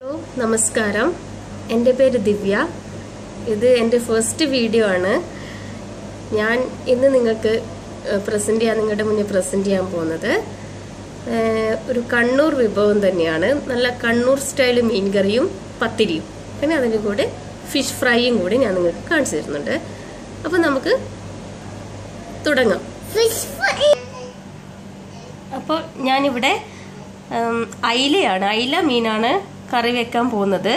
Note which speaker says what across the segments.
Speaker 1: Hello നമസ്കാരം എൻ്റെ പേര് ദിവ്യ ഇത് എൻ്റെ ഫസ്റ്റ് വീഡിയോ ആണ് ഞാൻ ഇന്ന് നിങ്ങൾക്ക് നിങ്ങളുടെ മുന്നിൽ പ്രസന്റ് ചെയ്യാൻ പോകുന്നത് ഒരു കണ്ണൂർ വിഭവം തന്നെയാണ് നല്ല കണ്ണൂർ സ്റ്റൈൽ മീൻകറിയും പത്തിരിയും പിന്നെ അതിൻ്റെ കൂടെ ഫിഷ് ഫ്രൈയും കൂടി ഞാൻ നിങ്ങൾക്ക് കാണിച്ചു തരുന്നുണ്ട് അപ്പോൾ നമുക്ക് തുടങ്ങാം അപ്പോൾ ഞാനിവിടെ അയില മീനാണ് കറി വെക്കാൻ പോകുന്നത്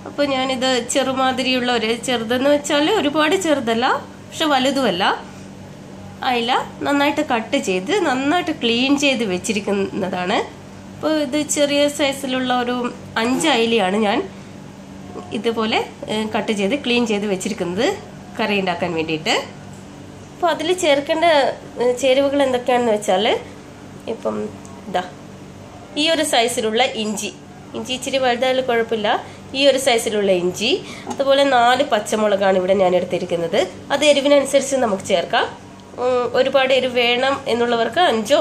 Speaker 1: അപ്പോൾ ഞാനിത് ചെറുമാതിരിയുള്ള ഒരു ചെറുതെന്ന് വെച്ചാൽ ഒരുപാട് ചെറുതല്ല പക്ഷെ വലുതുമല്ല അയില നന്നായിട്ട് കട്ട് ചെയ്ത് നന്നായിട്ട് ക്ലീൻ ചെയ്ത് വെച്ചിരിക്കുന്നതാണ് അപ്പോൾ ഇത് ചെറിയ സൈസിലുള്ള ഒരു 5 അയിലയാണ് ഞാൻ ഇതുപോലെ കട്ട് ചെയ്ത് ക്ലീൻ ചെയ്ത് വെച്ചിരിക്കുന്നത് കറി ഉണ്ടാക്കാൻ വേണ്ടിയിട്ട് അപ്പോൾ അതിൽ ചേർക്കേണ്ട ചേരുവകൾ എന്തൊക്കെയാണെന്ന് വെച്ചാൽ ഇപ്പം ഇതാ ഈ ഒരു സൈസിലുള്ള ഇഞ്ചി ഇച്ചിരി വലുതായാലും കുഴപ്പമില്ല ഈ ഒരു സൈസിലുള്ള ഇഞ്ചി അതുപോലെ 4 പച്ചമുളകാണ് ഇവിടെ ഞാൻ എടുത്തിരിക്കുന്നത് അത് എരിവിനനുസരിച്ച് നമുക്ക് ചേർക്കാം ഒരുപാട് എരിവ് വേണം എന്നുള്ളവർക്ക് 5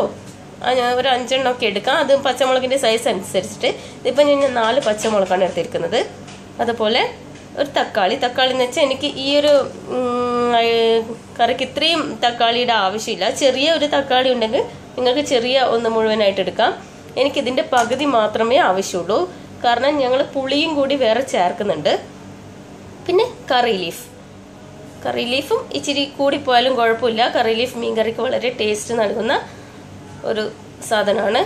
Speaker 1: ഒരു 5 എണ്ണം ഒക്കെ എടുക്കാം അത് പച്ചമുളകിൻ്റെ സൈസ് അനുസരിച്ചിട്ട് ഇതിപ്പോൾ ഞാൻ 4 പച്ചമുളകാണ് എടുത്തിരിക്കുന്നത് അതുപോലെ ഒരു തക്കാളി എന്ന് വെച്ചാൽ എനിക്ക് ഈ ഒരു കറിക്ക് ഇത്രയും തക്കാളിയുടെ ആവശ്യമില്ല ചെറിയ ഒരു തക്കാളി ഉണ്ടെങ്കിൽ നിങ്ങൾക്ക് ചെറിയ ഒന്ന് മുഴുവനായിട്ട് എടുക്കാം എനിക്കിതിൻ്റെ പകുതി മാത്രമേ ആവശ്യമുള്ളൂ കാരണം ഞങ്ങൾ പുളിയും കൂടി വേറെ ചേർക്കുന്നുണ്ട് പിന്നെ കറി ലീഫും ഇച്ചിരി കൂടിപ്പോയാലും കുഴപ്പമില്ല കറി ലീഫ് മീൻകറിക്ക് വളരെ ടേസ്റ്റ് നൽകുന്ന ഒരു സാധനമാണ്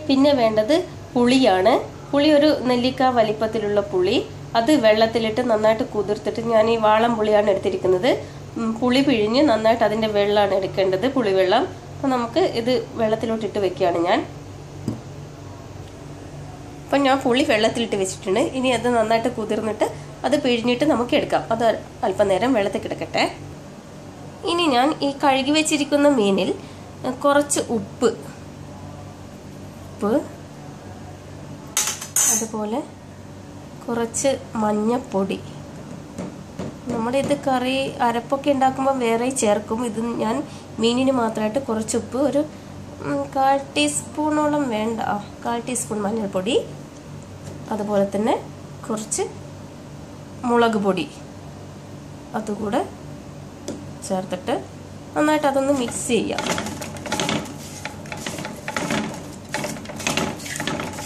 Speaker 1: പിന്നെ വേണ്ടത് പുളിയാണ് പുളി ഒരു നെല്ലിക്ക വലിപ്പത്തിലുള്ള പുളി അത് വെള്ളത്തിലിട്ട് നന്നായിട്ട് കുതിർത്തിട്ട് ഞാൻ ഈ വാളം പുളിയാണ് എടുത്തിരിക്കുന്നത് പുളി പിഴിഞ്ഞ് നന്നായിട്ട് അതിൻ്റെ വെള്ളമാണ് എടുക്കേണ്ടത് പുളിവെള്ളം അപ്പോൾ നമുക്ക് ഇത് വെള്ളത്തിലോട്ടിട്ട് വെക്കുകയാണ് അപ്പം ഞാൻ പുളി വെള്ളത്തിലിട്ട് വെച്ചിട്ടുണ്ട് ഇനി അത് നന്നായിട്ട് കുതിർന്നിട്ട് അത് പിഴിഞ്ഞിട്ട് നമുക്ക് എടുക്കാം അത് അല്പനേരം വെള്ളത്തിൽ കിടക്കട്ടെ ഇനി ഞാൻ ഈ കഴുകി വെച്ചിരിക്കുന്ന മീനിൽ കുറച്ച് ഉപ്പ് അതുപോലെ കുറച്ച് മഞ്ഞപ്പൊടി നമ്മളിത് കറി അരപ്പൊക്കെ ഉണ്ടാക്കുമ്പോൾ വേറെ ചേർക്കും ഇത് ഞാൻ മീനിന് മാത്രമായിട്ട് കുറച്ച് ഉപ്പ് ഒരു 1/4 ടീസ്പൂണോളം വേണ്ട 1/4 ടീസ്പൂൺ മഞ്ഞൾപ്പൊടി അതുപോലെ തന്നെ കുറച്ച് മുളക് പൊടി അതുകൂടെ ചേർത്തിട്ട് നന്നായിട്ട് അതൊന്ന് മിക്സ് ചെയ്യാം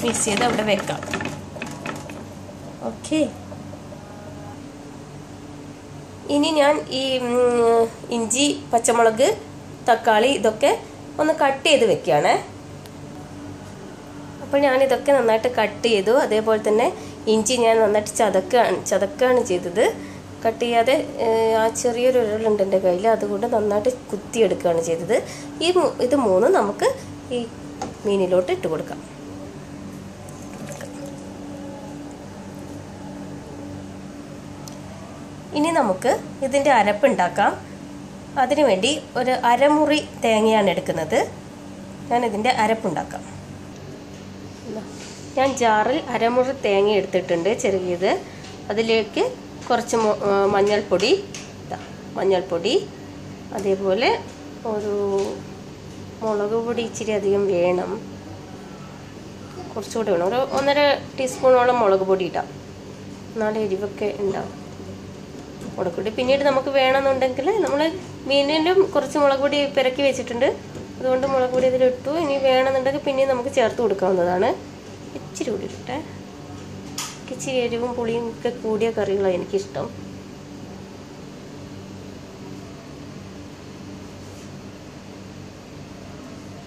Speaker 1: മിക്സ് ചെയ്ത് അവിടെ വെക്കാം ഓക്കെ ഇനി ഞാൻ ഈ ഇഞ്ചി പച്ചമുളക് തക്കാളി ഇതൊക്കെ ഒന്ന് കട്ട് ചെയ്ത് വെക്കുകയാണ് അപ്പോൾ ഞാനിതൊക്കെ നന്നായിട്ട് കട്ട് ചെയ്തു അതേപോലെ തന്നെ ഇഞ്ചി ഞാൻ നന്നായിട്ട് ചതക്കുകയാണ് ചെയ്തത് കട്ട് ചെയ്യാതെ ആ ചെറിയൊരു ഉരുളുണ്ട് എൻ്റെ കയ്യിൽ അതുകൊണ്ട് നന്നായിട്ട് കുത്തിയെടുക്കുകയാണ് ചെയ്തത് ഇത് മൂന്നും നമുക്ക് ഈ മീനിലോട്ട് ഇട്ട് കൊടുക്കാം ഇനി നമുക്ക് ഇതിൻ്റെ അരപ്പുണ്ടാക്കാം അതിനുവേണ്ടി ഒരു അരമുറി തേങ്ങയാണ് എടുക്കുന്നത് ഞാൻ ഇതിൻ്റെ അരപ്പുണ്ടാക്കാം ഞാൻ ജാറിൽ അരമുറി തേങ്ങ എടുത്തിട്ടുണ്ട് ചെറുകിയത് അതിലേക്ക് കുറച്ച് മഞ്ഞൾപ്പൊടി അതേപോലെ ഒരു മുളക് പൊടി ഇച്ചിരി അധികം വേണം കുറച്ചുകൂടി വേണം ഒരു 1.5 ടീസ്പൂണോളം മുളക് പൊടി ഇടാം എന്നാലും എരിവൊക്കെ ഉണ്ടാവും മുളക് പൊടി പിന്നീട് നമുക്ക് വേണമെന്നുണ്ടെങ്കിൽ നമ്മൾ മീനിലും കുറച്ച് മുളക് പൊടി പെരക്കി വെച്ചിട്ടുണ്ട് അതുകൊണ്ട് മുളക് പൊടി ഇതിലിട്ടു ഇനി വേണമെന്നുണ്ടെങ്കിൽ പിന്നെയും നമുക്ക് ചേർത്ത് കൊടുക്കാവുന്നതാണ് ഇച്ചിരി കൂടി ഇട്ടെ ഇച്ചിരി എരിവും പുളിയും ഒക്കെ കൂടിയ കറികളാണ് എനിക്കിഷ്ടം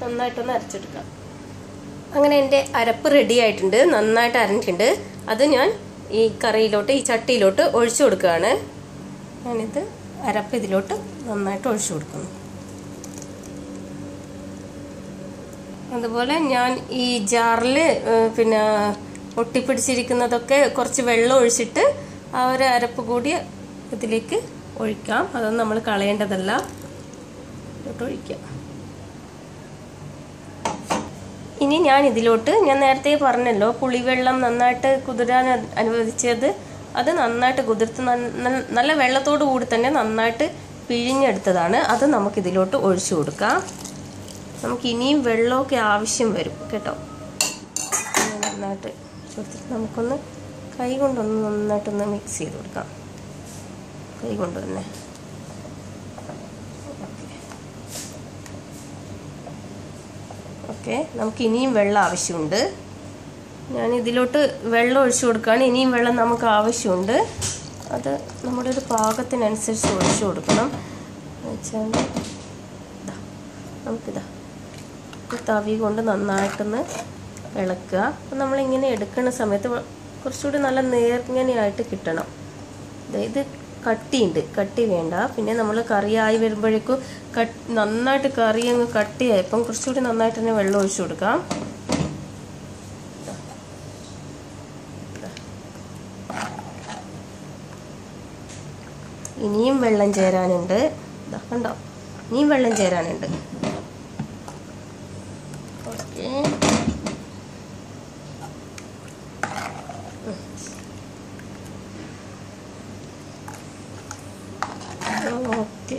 Speaker 1: നന്നായിട്ടൊന്ന് അരച്ചെടുക്കാം അങ്ങനെ എൻ്റെ അരപ്പ് റെഡി ആയിട്ടുണ്ട് നന്നായിട്ട് അരഞ്ഞിട്ടുണ്ട് അത് ഞാൻ ഈ കറിയിലോട്ട് ഈ ചട്ടിയിലോട്ട് ഒഴിച്ചു കൊടുക്കുകയാണ് ഞാനിത് അരപ്പ് ഇതിലോട്ട് നന്നായിട്ട് ഒഴിച്ചു കൊടുക്കുന്നു അതുപോലെ ഞാൻ ഈ ജാറിൽ പിന്നെ ഒട്ടിപ്പിടിച്ചിരിക്കുന്നതൊക്കെ കുറച്ച് വെള്ളം ഒഴിച്ചിട്ട് ആ ഒരു അരപ്പ് കൂടി ഇതിലേക്ക് ഒഴിക്കാം അതൊന്നും നമ്മൾ കളയേണ്ടതല്ല ഇതിലോട്ട് ഒഴിക്കാം ഇനി ഞാൻ നേരത്തെ പറഞ്ഞല്ലോ പുളിവെള്ളം നന്നായിട്ട് കുതിരാൻ അനുവദിച്ചത് അത് നന്നായിട്ട് കുതിർത്ത് നല്ല വെള്ളത്തോടു കൂടി തന്നെ നന്നായിട്ട് പിഴിഞ്ഞെടുത്തതാണ് അത് നമുക്കിതിലോട്ട് ഒഴിച്ചു കൊടുക്കാം നമുക്ക് ഇനിയും വെള്ളമൊക്കെ ആവശ്യം വരും കേട്ടോ നന്നായിട്ട് കൊടുത്തിട്ട് നമുക്കൊന്ന് കൈ കൊണ്ടൊന്ന് നന്നായിട്ടൊന്ന് മിക്സ് ചെയ്ത് കൊടുക്കാം. കൈ കൊണ്ട് തന്നെ. ഓക്കെ, നമുക്ക് ഇനിയും വെള്ളം ആവശ്യമുണ്ട്. ഞാൻ ഇതിലോട്ട് വെള്ളം ഒഴിച്ചു കൊടുക്കുകയാണ്. ഇനിയും വെള്ളം നമുക്ക് ആവശ്യമുണ്ട്. അത് നമ്മുടെ ഒരു പാകത്തിനനുസരിച്ച് ഒഴിച്ചു കൊടുക്കണം. വെച്ചാൽ നമുക്കിതാ തവി കൊണ്ട് നന്നായിട്ടൊന്ന് ഇളക്കുക. അപ്പം നമ്മളിങ്ങനെ എടുക്കുന്ന സമയത്ത് കുറച്ചുകൂടി നല്ല നേർങ്ങനെയായിട്ട് കിട്ടണം. ഇത് കട്ടിയുണ്ട്, കട്ടി വേണ്ട. പിന്നെ നമ്മൾ കറിയായി വരുമ്പോഴേക്കും നന്നായിട്ട് കറി അങ്ങ് കട്ടിയായപ്പം കുറച്ചുകൂടി നന്നായിട്ട് തന്നെ വെള്ളം ഒഴിച്ചു കൊടുക്കാം. ഇനിയും വെള്ളം ചേരാനുണ്ട്. കണ്ടോ, ഇനിയും വെള്ളം ചേരാനുണ്ട്. ഓക്കെ, ഓക്കെ,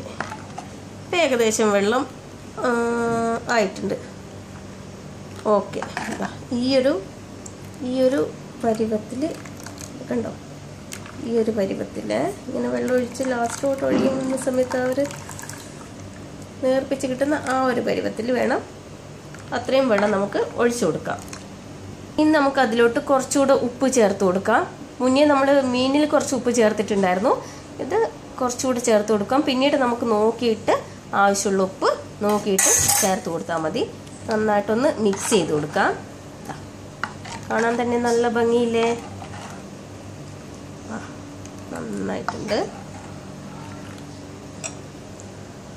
Speaker 1: ഇപ്പം ഏകദേശം വെള്ളം ആയിട്ടുണ്ട്. ഓക്കെ, ഈ ഒരു പരുവത്തിൽ കണ്ടോ, ഈ ഒരു പരുവത്തിൽ ഇങ്ങനെ വെള്ളം ഒഴിച്ച് ലാസ്റ്റോട്ട് ഒഴിയുന്ന സമയത്ത് അവർ നേർപ്പിച്ച് കിട്ടുന്ന ആ ഒരു പരുവത്തിൽ വേണം. അത്രയും വെള്ളം നമുക്ക് ഒഴിച്ചു കൊടുക്കാം. ഇനി നമുക്ക് അതിലോട്ട് കുറച്ചുകൂടെ ഉപ്പ് ചേർത്ത് കൊടുക്കാം. മുന്നേ നമ്മൾ മീനിൽ കുറച്ച് ഉപ്പ് ചേർത്തിട്ടുണ്ടായിരുന്നു. ഇത് കുറച്ചുകൂടി ചേർത്ത് കൊടുക്കാം. പിന്നീട് നമുക്ക് നോക്കിയിട്ട് ആവശ്യമുള്ള ഉപ്പ് നോക്കിയിട്ട് ചേർത്ത് കൊടുത്താൽ മതി. നന്നായിട്ടൊന്ന് മിക്സ് ചെയ്ത് കൊടുക്കാം. കാണാൻ തന്നെ നല്ല ഭംഗിയില്ലേ? നന്നായിട്ടുണ്ട്.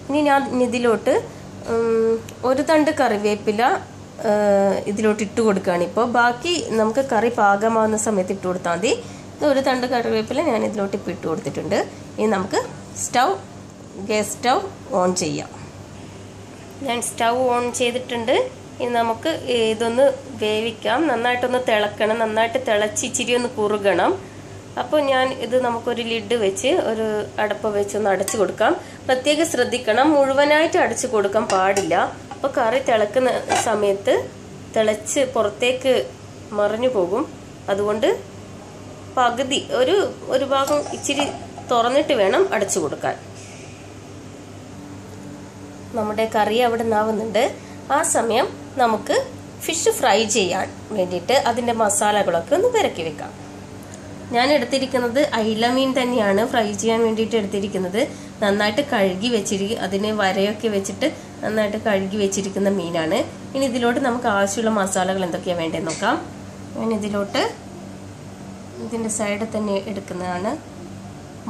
Speaker 1: ഇനി ഞാൻ ഇതിലോട്ട് ഒരു തണ്ട് കറിവേപ്പില ഇതിലോട്ട് ഇട്ട് കൊടുക്കുകയാണ്. ഇപ്പോൾ ബാക്കി നമുക്ക് കറി പാകമാകുന്ന സമയത്ത് ഇട്ട് കൊടുത്താൽ മതി. ഒരു തണ്ട് കറിവേപ്പില ഞാൻ ഇതിലോട്ട് ഇപ്പോൾ ഇട്ട് കൊടുത്തിട്ടുണ്ട്. ഇനി നമുക്ക് ഗ്യാസ് സ്റ്റൗ ഓൺ ചെയ്യാം. ഞാൻ സ്റ്റൗ ഓൺ ചെയ്തിട്ടുണ്ട്. ഇനി നമുക്ക് ഇതൊന്ന് വേവിക്കാം. നന്നായിട്ടൊന്ന് തിളക്കണം. നന്നായിട്ട് തിളച്ച് ഇച്ചിരി ഒന്ന് കുറുകണം. അപ്പോൾ ഞാൻ ഇത് നമുക്കൊരു ലിഡ് വെച്ച് ഒരു അടപ്പ് വെച്ചൊന്ന് അടച്ചു കൊടുക്കാം. പ്രത്യേകം ശ്രദ്ധിക്കണം, മുഴുവനായിട്ട് അടച്ചു കൊടുക്കാൻ പാടില്ല. അപ്പോൾ കറി തിളക്കുന്ന സമയത്ത് തിളച്ച് പുറത്തേക്ക് മറിഞ്ഞു പോകും. അതുകൊണ്ട് പകുതി ഒരു ഭാഗം ഇച്ചിരി തുറന്നിട്ട് വേണം അടച്ചു കൊടുക്കാൻ. നമ്മുടെ കറി അവിടെ നിന്നാവുന്നുണ്ട്. ആ സമയം നമുക്ക് ഫിഷ് ഫ്രൈ ചെയ്യാൻ വേണ്ടിയിട്ട് അതിൻ്റെ മസാലകളൊക്കെ ഒന്ന് പെരക്കി വെക്കാം. ഞാൻ എടുത്തിരിക്കുന്നത് അയില മീൻ തന്നെയാണ് ഫ്രൈ ചെയ്യാൻ വേണ്ടിയിട്ട് എടുത്തിരിക്കുന്നത്. നന്നായിട്ട് കഴുകി വെച്ചിരിക്കും, അതിന് വരയൊക്കെ വെച്ചിട്ട് നന്നായിട്ട് കഴുകി വെച്ചിരിക്കുന്ന മീനാണ്. ഇനി ഇതിലോട്ട് നമുക്ക് ആവശ്യമുള്ള മസാലകൾ എന്തൊക്കെയാണ് വേണ്ടതെന്ന് നോക്കാം. ഞാൻ ഇതിലോട്ട് ഇതിൻ്റെ സൈഡിൽ തന്നെ എടുക്കുന്നതാണ്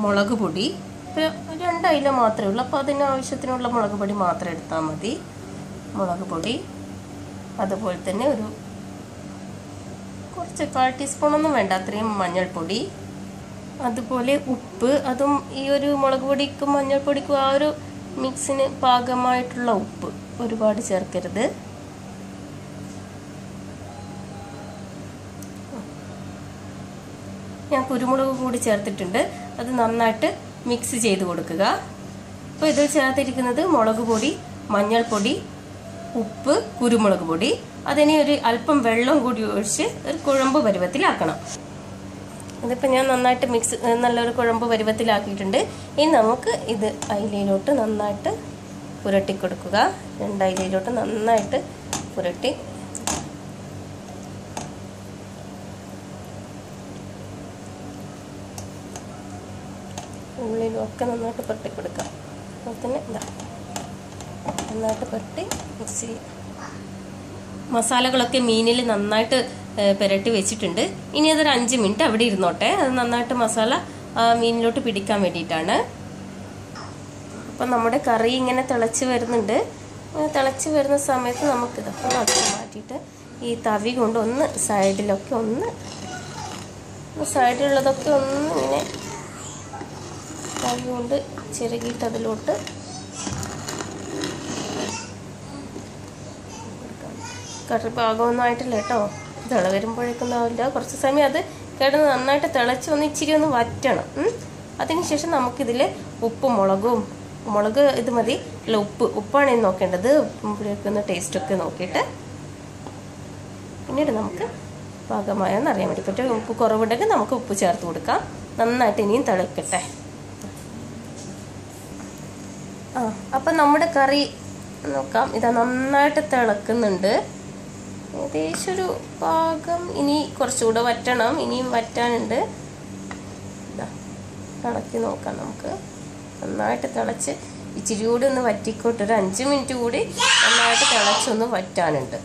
Speaker 1: മുളക് പൊടി. ഇപ്പോൾ 2 അയില മാത്രമേ ഉള്ളൂ, അപ്പോൾ അതിന് ആവശ്യത്തിനുള്ള മുളക് പൊടി മാത്രം എടുത്താൽ മതി. മുളക് പൊടി, അതുപോലെ തന്നെ കുറച്ച് 1/4 ടീസ്പൂണൊന്നും വേണ്ട, അത്രയും മഞ്ഞൾപ്പൊടി, അതുപോലെ ഉപ്പ്. അതും ഈ ഒരു മുളക് പൊടിക്കും മഞ്ഞൾപ്പൊടിക്കും ആ ഒരു മിക്സിന് പാകമായിട്ടുള്ള ഉപ്പ്, ഒരുപാട് ചേർക്കരുത്. ഞാൻ കുരുമുളക് കൂടി ചേർത്തിട്ടുണ്ട്. അത് നന്നായിട്ട് മിക്സ് ചെയ്ത് കൊടുക്കുക. അപ്പോൾ ഇത് ചേർത്തിരിക്കുന്നത് മുളക് പൊടി, മഞ്ഞൾപ്പൊടി, ഉപ്പ്, കുരുമുളക് പൊടി. അതിനെ ഒരു അല്പം വെള്ളം കൂടി ഒഴിച്ച് ഒരു കുഴമ്പ് പരുവത്തിലാക്കണം. ഇതിപ്പോൾ ഞാൻ നന്നായിട്ട് നല്ലൊരു കുഴമ്പ് പരുവത്തിലാക്കിയിട്ടുണ്ട്. ഇനി നമുക്ക് ഇത് അയിലയിലോട്ട് നന്നായിട്ട് പുരട്ടി കൊടുക്കുക. 2 അയിലയിലോട്ട് നന്നായിട്ട് പുരട്ടി ഉള്ളിലൊക്കെ നന്നായിട്ട് പുരട്ടി കൊടുക്കാം. അതുപോലെ തന്നെ നന്നായിട്ട് പുരട്ടി മിക്സ് ചെയ്യാം. മസാലകളൊക്കെ മീനിൽ നന്നായിട്ട് പുരട്ടി വെച്ചിട്ടുണ്ട്. ഇനി അതൊരു 5 മിനിറ്റ് അവിടെ ഇരുന്നോട്ടെ. അത് നന്നായിട്ട് മസാല മീനിലോട്ട് പിടിക്കാൻ വേണ്ടിയിട്ടാണ്. അപ്പം നമ്മുടെ കറി ഇങ്ങനെ തിളച്ച് വരുന്നുണ്ട്. തിളച്ച് വരുന്ന സമയത്ത് നമുക്ക് ഇതൊക്കെ അടച്ച് മാറ്റിയിട്ട് ഈ തവി കൊണ്ട് ഒന്ന് സൈഡിലൊക്കെ സൈഡിലുള്ളതൊക്കെ ഒന്ന് ഇങ്ങനെ തവി കൊണ്ട് ചിരകിയിട്ട് അതിലോട്ട് കറി പാകമൊന്നും ആയിട്ടില്ല കേട്ടോ. തിള വരുമ്പോഴേക്കൊന്നാവില്ല, കുറച്ച് സമയം അത് കിടന്ന് നന്നായിട്ട് തിളച്ച് വന്ന് ഇച്ചിരി ഒന്ന് വറ്റണം. അതിനുശേഷം നമുക്കിതിൽ ഉപ്പും മുളക് ഇത് മതി. അല്ല, ഉപ്പാണ് ഇന്ന് നോക്കേണ്ടത്. ഉപ്പിലേക്ക് ഒന്ന് ടേസ്റ്റൊക്കെ നോക്കിയിട്ട് പിന്നീട് നമുക്ക് പാകമായെന്ന് അറിയാൻ വേണ്ടി പറ്റും. ഉപ്പ് കുറവുണ്ടെങ്കിൽ നമുക്ക് ഉപ്പ് ചേർത്ത് കൊടുക്കാം. നന്നായിട്ട് ഇനിയും തിളക്കട്ടെ. അപ്പം നമ്മുടെ കറി നോക്കാം. ഇതാ നന്നായിട്ട് തിളക്കുന്നുണ്ട്. ഏകദേശം ഒരു പാകം. ഇനി കുറച്ചുകൂടെ വറ്റണം, ഇനിയും വറ്റാനുണ്ട്. ഇതാ തിളക്കി നോക്കാം നമുക്ക്. നന്നായിട്ട് തിളച്ച് ഇച്ചിരി കൂടി ഒന്ന് വറ്റിക്കോട്ടെ. ഒരു 5 മിനിറ്റ് കൂടി നന്നായിട്ട് തിളച്ചൊന്ന് വറ്റാനുണ്ട്.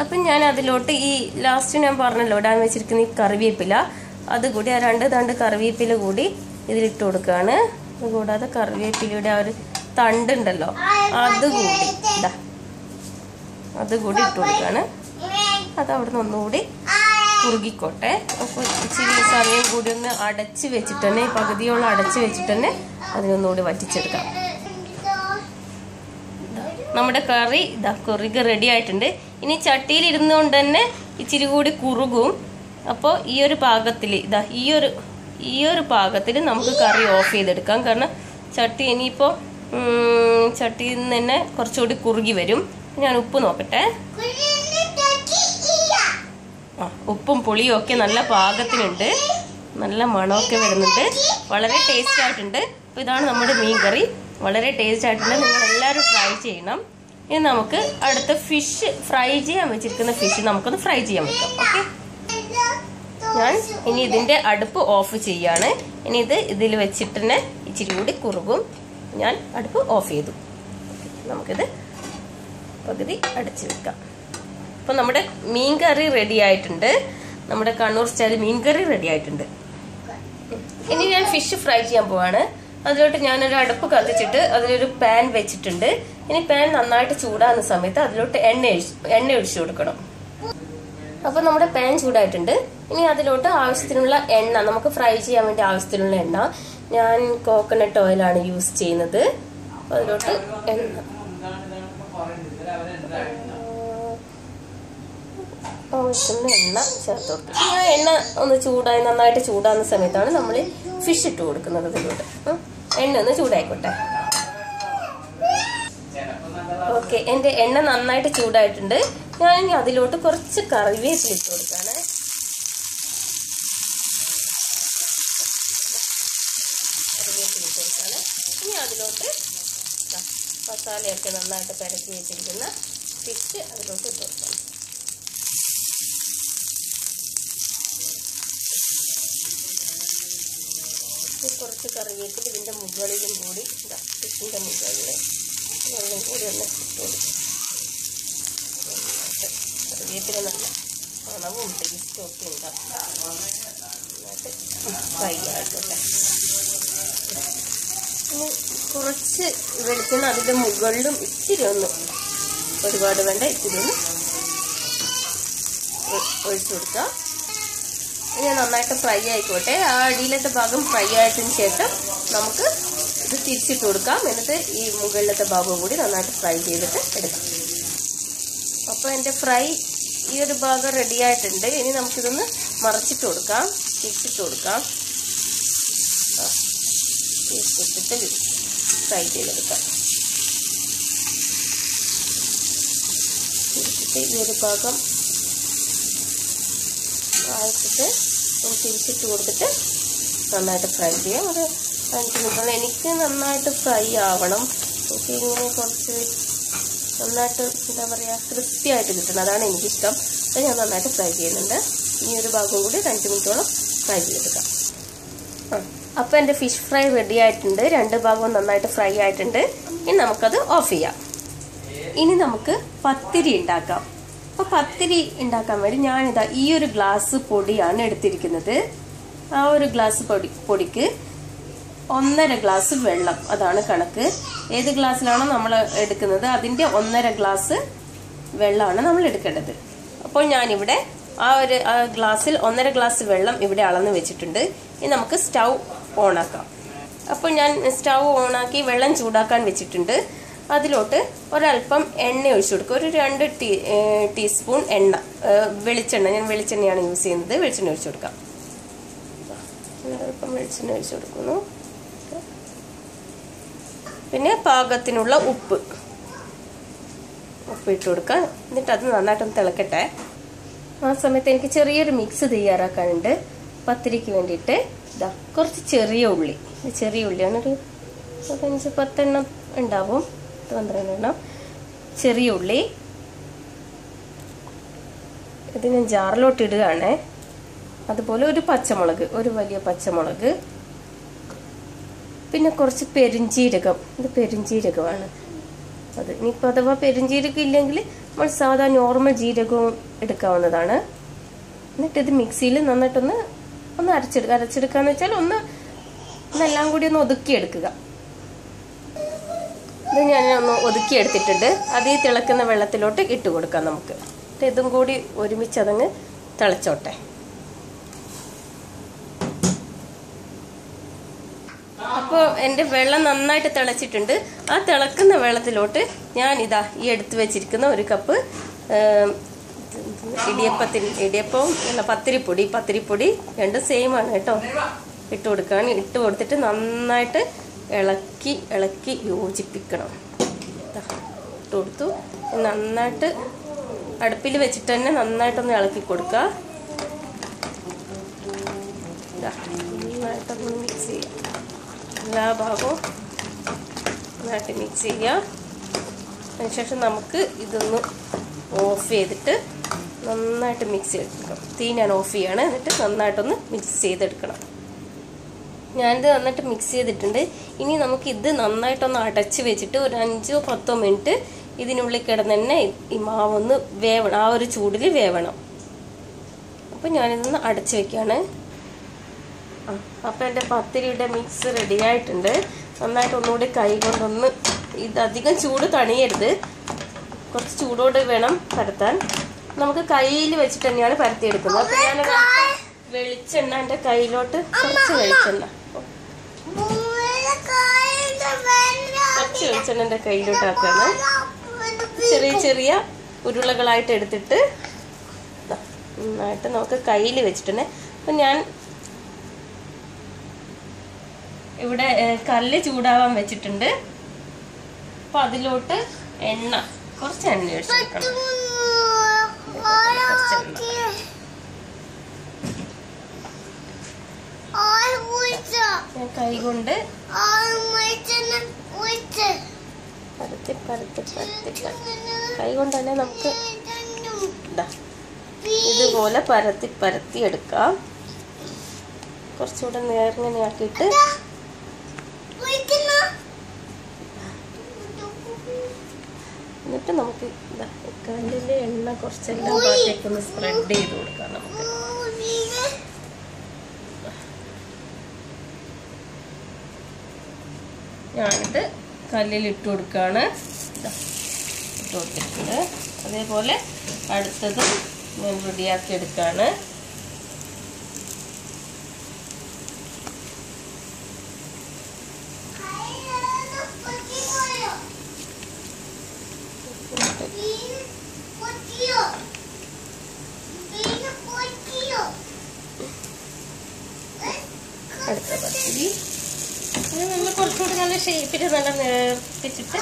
Speaker 1: അപ്പം ഞാൻ അതിലോട്ട് ഈ ലാസ്റ്റ് ഞാൻ പറഞ്ഞല്ലോ ഇടാൻ വെച്ചിരിക്കുന്ന ഈ കറിവേപ്പില, അതുകൂടി ആ 2 തണ്ട് കറിവേപ്പില കൂടി ഇതിലിട്ട് കൊടുക്കുകയാണ്. അതുകൂടാതെ കറിവേപ്പിലയുടെ ആ ഒരു തണ്ടുണ്ടല്ലോ അതുകൂടി ഇതാ അതുകൂടി ഇട്ട് കൊടുക്കുകയാണ്. അത് അവിടെ നിന്ന് ഒന്നുകൂടി കുറുകിക്കോട്ടെ. അപ്പോൾ ഇച്ചിരി സമയം കൂടി ഒന്ന് അടച്ച് വെച്ചിട്ട് തന്നെ, പകുതിയോളം അടച്ച് വെച്ചിട്ട് തന്നെ അതിനൊന്നുകൂടി വറ്റിച്ചെടുക്കാം. നമ്മുടെ കറി ഇതാ കുറുകി റെഡി ആയിട്ടുണ്ട്. ഇനി ചട്ടിയിൽ ഇരുന്നുകൊണ്ട് തന്നെ ഇച്ചിരി കൂടി കുറുകും. അപ്പോൾ ഈ ഒരു പാകത്തിൽ ഇതാ ഈ ഒരു പാകത്തിൽ നമുക്ക് കറി ഓഫ് ചെയ്തെടുക്കാം. കാരണം ചട്ടി ഇനിയിപ്പോൾ ചട്ടിയിൽ നിന്ന് തന്നെ കുറച്ചുകൂടി കുറുകി വരും. ഞാൻ ഉപ്പ് നോക്കട്ടെ. ഉപ്പും പുളിയും ഒക്കെ നല്ല പാകത്തിനുണ്ട്. നല്ല മണമൊക്കെ വരുന്നുണ്ട്. വളരെ ടേസ്റ്റ് ആയിട്ടുണ്ട്. അപ്പോൾ ഇതാണ് നമ്മുടെ മീൻ കറി. വളരെ ടേസ്റ്റ് ആയിട്ടുണ്ട്. നിങ്ങൾ എല്ലാവരും ട്രൈ ചെയ്യണം. ഇനി നമുക്ക് അടുത്ത ഫിഷ് ഫ്രൈ ചെയ്യാൻ വെച്ചിരിക്കുന്ന ഫിഷ് നമുക്കൊന്ന് ഫ്രൈ ചെയ്യാൻ വെക്കാം. ഓക്കെ, ഞാൻ ഇനി ഇതിൻ്റെ അടുപ്പ് ഓഫ് ചെയ്യാണ്. ഇനി ഇതിൽ വെച്ചിട്ട് തന്നെ ഇച്ചിരി കൂടി കുറുകും. ഞാൻ അടുപ്പ് ഓഫ് ചെയ്തു. നമുക്കിത് പകുതി അടച്ചു വെക്കാം. അപ്പോൾ നമ്മുടെ മീൻ കറി റെഡി ആയിട്ടുണ്ട്. നമ്മുടെ കണ്ണൂർ സ്റ്റൈൽ മീൻ കറി റെഡി ആയിട്ടുണ്ട്. ഇനി ഞാൻ ഫിഷ് ഫ്രൈ ചെയ്യാൻ പോവാണ്. അതിലോട്ട് ഞാനൊരു അടുപ്പ് കത്തിച്ചിട്ട് അതിലൊരു പാൻ വെച്ചിട്ടുണ്ട്. ഇനി പാൻ നന്നായിട്ട് ചൂടാകുന്ന സമയത്ത് അതിലോട്ട് എണ്ണ ഒഴിച്ചു കൊടുക്കണം. അപ്പോൾ നമ്മുടെ പാൻ ചൂടായിട്ടുണ്ട്. ഇനി അതിലോട്ട് ആവശ്യത്തിനുള്ള എണ്ണ, നമുക്ക് ഫ്രൈ ചെയ്യാൻ വേണ്ടി ആവശ്യത്തിനുള്ള എണ്ണ, ഞാൻ കോക്കനട്ട് ഓയിലാണ് യൂസ് ചെയ്യുന്നത്. അതിലോട്ട് ആവശ്യത്തിന് എണ്ണ ചേർത്ത് കൊടുക്കും. ആ എണ്ണ ഒന്ന് ചൂടായി നന്നായിട്ട് ചൂടാകുന്ന സമയത്താണ് നമ്മൾ ഫിഷ് ഇട്ട് കൊടുക്കുന്നത്. അതിലോട്ട് എണ്ണ ഒന്ന് ചൂടായിക്കോട്ടെ. ഓക്കെ, എൻ്റെ എണ്ണ നന്നായിട്ട് ചൂടായിട്ടുണ്ട്. ഞാൻ ഇനി അതിലോട്ട് കുറച്ച് കറിവേപ്പില ഇട്ട് കൊടുക്കാണ്. ഇനി അതിലോട്ട് മസാലയൊക്കെ നന്നായിട്ട് പരത്തി വെച്ചിരിക്കുന്ന ഫിഷ് അതിലോട്ട് ഇട്ട് കൊടുക്കണം. കുറച്ച് കറിവേപ്പില ഇതിൻ്റെ മുകളിലും കൂടി ഫിഷിൻ്റെ മുകളിൽ വെള്ളം കൂടി ഒന്ന് ഇട്ട് കൊടുക്കും. കറിവേപ്പില നല്ല മണവും ടേസ്റ്റും ഒക്കെ ഉണ്ടാകും. നന്നായിട്ട് ഫ്രൈ ആയിക്കോട്ടെ. ഇനി കുറച്ച് വെളിച്ചെണ്ണ അതിൻ്റെ മുകളിലും ഇച്ചിരി ഒന്ന്, ഒരുപാട് വേണ്ട, ഇച്ചിരി ഒന്ന് ഒഴിച്ചു കൊടുക്കുക. ഇനി നന്നായിട്ട് ഫ്രൈ ആയിക്കോട്ടെ. ആ അടിയിലത്തെ ഭാഗം ഫ്രൈ ആയതിനു ശേഷം നമുക്ക് ഇത് തിരിച്ചിട്ട് കൊടുക്കാം. എന്നിട്ട് ഈ മുകളിലത്തെ ഭാഗവും കൂടി നന്നായിട്ട് ഫ്രൈ ചെയ്തിട്ട് എടുക്കാം. അപ്പോൾ എൻ്റെ ഫ്രൈ ഈ ഒരു ഭാഗം റെഡി ആയിട്ടുണ്ട്. ഇനി നമുക്കിതൊന്ന് മറച്ചിട്ട് കൊടുക്കാം, തിരിച്ചിട്ട് കൊടുക്കാം. തിരിച്ചിട്ട് ഫ്രൈ ചെയ്തെടുക്കാം. തിരിച്ചിട്ട് ഈ ഒരു ഭാഗം ആയിട്ടിട്ട് തിരിച്ചിട്ട് കൊടുത്തിട്ട് നന്നായിട്ട് ഫ്രൈ ചെയ്യാം. ഒരു 5 മിനിറ്റ്. എനിക്ക് നന്നായിട്ട് ഫ്രൈ ആവണം. എനിക്ക് ഇങ്ങനെ കുറച്ച് നന്നായിട്ട് എന്താ പറയുക ക്രിസ്പി ആയിട്ട് കിട്ടണം. അതാണ് എനിക്കിഷ്ടം. അപ്പോൾ ഞാൻ നന്നായിട്ട് ഫ്രൈ ചെയ്യുന്നുണ്ട്. ഈ ഒരു ഭാഗം കൂടി 2 മിനിറ്റോളം ഫ്രൈ ചെയ്തെടുക്കാം. അപ്പോൾ എൻ്റെ ഫിഷ് ഫ്രൈ റെഡി ആയിട്ടുണ്ട്. 2 ഭാഗവും നന്നായിട്ട് ഫ്രൈ ആയിട്ടുണ്ട്. ഇനി നമുക്കത് ഓഫ് ചെയ്യാം. ഇനി നമുക്ക് പത്തിരി ഉണ്ടാക്കാം. അപ്പോൾ പത്തിരി ഉണ്ടാക്കാൻ വേണ്ടി ഞാനിതാ ഈ ഒരു ഗ്ലാസ് പൊടിയാണ് എടുത്തിരിക്കുന്നത്. ആ ഒരു ഗ്ലാസ് പൊടിക്ക് 1.5 ഗ്ലാസ് വെള്ളം, അതാണ് കണക്ക്. ഏത് ഗ്ലാസ്സിലാണോ നമ്മൾ എടുക്കുന്നത് അതിൻ്റെ 1.5 ഗ്ലാസ് വെള്ളമാണ് നമ്മൾ എടുക്കേണ്ടത്. അപ്പോൾ ഞാനിവിടെ ആ ഗ്ലാസ്സിൽ 1.5 ഗ്ലാസ് വെള്ളം ഇവിടെ അളന്ന് വെച്ചിട്ടുണ്ട്. ഇനി നമുക്ക് സ്റ്റൗ ഓണാക്കാം. അപ്പോൾ ഞാൻ സ്റ്റൗ ഓണാക്കി വെള്ളം ചൂടാക്കാൻ വെച്ചിട്ടുണ്ട്. അതിലോട്ട് ഒരല്പം എണ്ണ ഒഴിച്ചു കൊടുക്കുക. ഒരു 2 ടീസ്പൂൺ എണ്ണ, വെളിച്ചെണ്ണ, ഞാൻ വെളിച്ചെണ്ണയാണ് യൂസ് ചെയ്യുന്നത്. വെളിച്ചെണ്ണ ഒഴിച്ചു കൊടുക്കാം. അല്പം വെളിച്ചെണ്ണ ഒഴിച്ചു കൊടുക്കുന്നു. പിന്നെ പാകത്തിനുള്ള ഉപ്പ് ഉപ്പ് ഇട്ട് കൊടുക്കാം. എന്നിട്ട് അത് നന്നായിട്ടൊന്ന് തിളക്കട്ടെ. ആ സമയത്ത് എനിക്ക് ചെറിയൊരു മിക്സ് തയ്യാറാക്കാനുണ്ട് പത്തിരിക്ക് വേണ്ടിയിട്ട്. ഇതാ കുറച്ച് ചെറിയ ഉള്ളി, ചെറിയ ഉള്ളിയാണ്, ഒരു 5-10 എണ്ണം ഉണ്ടാവും, 12 എണ്ണം ചെറിയ ഉള്ളി. ഇത് ഞാൻ ജാറിലോട്ട് ഇടുകയാണേ. അതുപോലെ ഒരു പച്ചമുളക്, ഒരു വലിയ പച്ചമുളക്, പിന്നെ കുറച്ച് പെരുംജീരകം. ഇത് പെരുംജീരകമാണ്. അത് ഇനിയിപ്പോൾ അഥവാ പെരുംജീരകം ഇല്ലെങ്കിൽ നമ്മൾ സാധാ നോർമൽ ജീരകവും എടുക്കാവുന്നതാണ്. എന്നിട്ട് ഇത് മിക്സിയിൽ നന്നായിട്ടൊന്ന് അരച്ചെടുക്കാന്ന് വെച്ചാൽ ഒന്നെല്ലാം കൂടി ഒന്ന് ഒതുക്കിയെടുക്കുക. ഇത് ഞാൻ ഒന്ന് ഒതുക്കിയെടുത്തിട്ടുണ്ട്. അതീ തിളക്കുന്ന വെള്ളത്തിലോട്ട് ഇട്ട് കൊടുക്കാം നമുക്ക്. ഇതും കൂടി ഒരുമിച്ച് അതങ്ങ് തിളച്ചോട്ടെ. അപ്പോൾ എൻ്റെ വെള്ളം നന്നായിട്ട് തിളച്ചിട്ടുണ്ട്. ആ തിളക്കുന്ന വെള്ളത്തിലോട്ട് ഞാൻ ഇതാ ഈ എടുത്തു വെച്ചിരിക്കുന്ന 1 കപ്പ് ഇടിയപ്പവും പത്തിരിപ്പൊടി രണ്ടും സെയിം ആണ് കേട്ടോ, ഇട്ട് കൊടുക്കുകയാണ്. ഇട്ട് കൊടുത്തിട്ട് നന്നായിട്ട് ഇളക്കി യോജിപ്പിക്കണം. ഇട്ട് കൊടുത്തു. നന്നായിട്ട് അടുപ്പിൽ വെച്ചിട്ട് തന്നെ നന്നായിട്ടൊന്ന് ഇളക്കി കൊടുക്കുക. നന്നായിട്ടൊന്ന് മിക്സ് ചെയ്യുക. എല്ലാ ഭാഗവും നന്നായിട്ട് മിക്സ് ചെയ്യുക. അതിനുശേഷം നമുക്ക് ഇതൊന്ന് ഓഫ് ചെയ്തിട്ട് നന്നായിട്ട് മിക്സ് ചെയ്തെടുക്കണം. തീ ഞാൻ ഓഫ് ചെയ്യാണ്. എന്നിട്ട് നന്നായിട്ടൊന്ന് മിക്സ് ചെയ്തെടുക്കണം. ഞാനിത് നന്നായിട്ട് മിക്സ് ചെയ്തിട്ടുണ്ട്. ഇനി നമുക്ക് ഇത് നന്നായിട്ടൊന്ന് അടച്ച് വെച്ചിട്ട് ഒരു 5-10 മിനിറ്റ് ഇതിനുള്ളിൽ കിടന്ന് തന്നെ ഈ മാവൊന്ന് വേവണം. ആ ഒരു ചൂടിൽ വേവണം. അപ്പം ഞാനിതൊന്ന് അടച്ച് വെക്കുകയാണ്. അപ്പം എൻ്റെ പത്തിരിയുടെ മിക്സ് റെഡി ആയിട്ടുണ്ട്. നന്നായിട്ട് ഒന്നുകൂടി കൈ കൊണ്ടൊന്ന്, ഇതധികം ചൂട് തണിയരുത്, കുറച്ച് ചൂടോട് വേണം പരത്താൻ. നമുക്ക് കയ്യിൽ വെച്ചിട്ട് തന്നെയാണ് പരത്തിയെടുക്കുന്നത്. അപ്പം ഞാൻ വെളിച്ചെണ്ണ എൻ്റെ കയ്യിലോട്ട് കുറച്ച് വെളിച്ചെണ്ണ എൻ്റെ കയ്യിലോട്ട് ആക്കുകയാണ്. ചെറിയ ഉരുളകളായിട്ട് എടുത്തിട്ട് നന്നായിട്ട് നമുക്ക് കയ്യിൽ വെച്ചിട്ടുണ്ട്. അപ്പം ഞാൻ ഇവിടെ കല്ല് ചൂടാവാൻ വെച്ചിട്ടുണ്ട്. അപ്പം അതിലോട്ട് കുറച്ച് എണ്ണ ഒഴിച്ചെടുക്കണം. ഞാൻ കൈ കൊണ്ട് പരത്തി കൈ കൊണ്ട് തന്നെ നമുക്ക് ഇതുപോലെ പരത്തി എടുക്കാം. കുറച്ചുകൂടെ നേർങ്ങനെ ആക്കിയിട്ട് എന്നിട്ട് നമുക്ക് കല്ലിലെ എണ്ണ കുറച്ചെല്ലാം ഭാഗത്തേക്കൊന്ന് സ്പ്രെഡ് ചെയ്ത് കൊടുക്കാം. നമുക്ക് ഞാനിത് കല്ലിൽ ഇട്ട് കൊടുക്കുകയാണ്. ഇട്ട് കൊടുത്തിട്ടുണ്ട്. അതേപോലെ അടുത്തതും ഞാൻ റെഡിയാക്കി എടുക്കുകയാണ്. അടുത്ത പത്തിരി നമ്മൾ കുറച്ചുകൂടി നല്ല ഷേപ്പിൽ നല്ല നേർപ്പിച്ചിട്ട്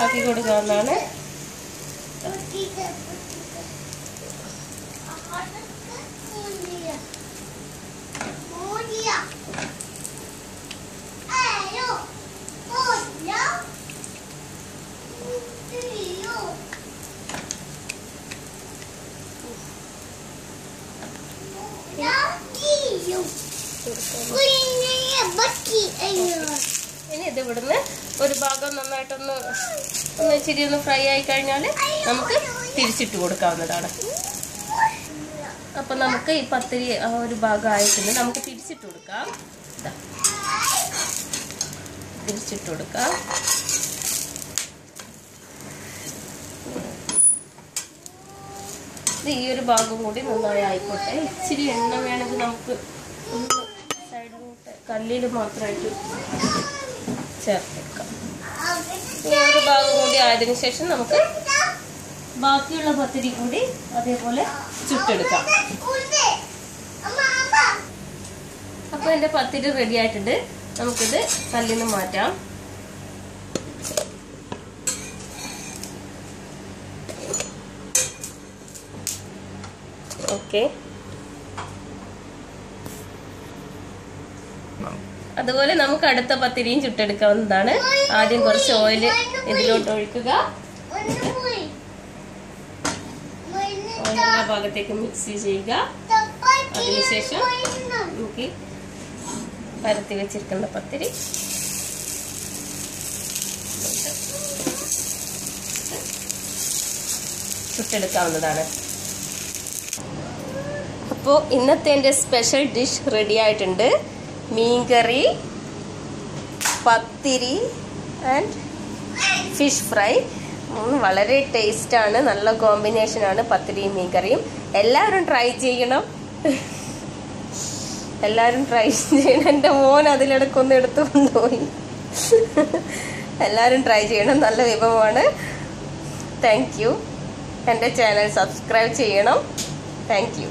Speaker 1: ആക്കി കൊടുക്കാവുന്നതാണ്. ഇനി ഇത് ഇവിടുന്ന് ഒരു ഭാഗം നന്നായിട്ടൊന്ന് ഇച്ചിരി ഒന്ന് ഫ്രൈ ആയി കഴിഞ്ഞാൽ നമുക്ക് തിരിച്ചിട്ട് കൊടുക്കാവുന്നതാണ്. അപ്പം നമുക്ക് ഈ പത്തിരി ആ ഒരു ഭാഗം ആയിട്ടുണ്ട്. നമുക്ക് തിരിച്ചിട്ട് കൊടുക്കാം. തിരിച്ചിട്ട് കൊടുക്കാം. ഇത് ഈ ഒരു ഭാഗം കൂടി നന്നായി ആയിക്കോട്ടെ. ഇച്ചിരി എണ്ണ വേണമെങ്കിൽ നമുക്ക് ഒന്ന് സൈഡിലോട്ട് കല്ലിൽ മാത്രമായിട്ട് ചേർത്തെടുക്കാം. ഈ ഒരു ഭാഗം കൂടി ആയതിനു ശേഷം നമുക്ക് ബാക്കിയുള്ള പത്തിരി കൂടി അതേപോലെ ചുട്ടെടുക്കാം. അപ്പോൾ എൻ്റെ പത്തിരി റെഡി ആയിട്ടുണ്ട്. നമുക്കിത് കല്ലിൽ നിന്ന് മാറ്റാം. ഓക്കെ, അതുപോലെ നമുക്ക് അടുത്ത പത്തിരിയും ചുട്ടെടുക്കാവുന്നതാണ്. ആദ്യം കുറച്ച് ഓയിൽ ഇതിലോട്ട് ഒഴിക്കുക. എല്ലാ ഭാഗത്തേക്ക് മിക്സ് ചെയ്യുക. അതിനുശേഷം നമുക്ക് പരത്തി വെച്ചിരിക്കുന്ന പത്തിരി ചുട്ടെടുക്കാവുന്നതാണ്. അപ്പോൾ ഇന്നത്തെ എൻ്റെ സ്പെഷ്യൽ ഡിഷ് റെഡി ആയിട്ടുണ്ട്. മീൻകറി, പത്തിരി ആൻഡ് ഫിഷ് ഫ്രൈ. വളരെ ടേസ്റ്റാണ്, നല്ല കോമ്പിനേഷനാണ് പത്തിരിയും മീൻകറിയും. എല്ലാവരും ട്രൈ ചെയ്യണം. എൻ്റെ മോൻ അതിലിടക്കൊന്ന് എടുത്തു കൊണ്ടുപോയി. എല്ലാവരും ട്രൈ ചെയ്യണം, നല്ല വിഭവമാണ്. Thank you. എൻ്റെ ചാനൽ സബ്സ്ക്രൈബ് ചെയ്യണം. Thank you.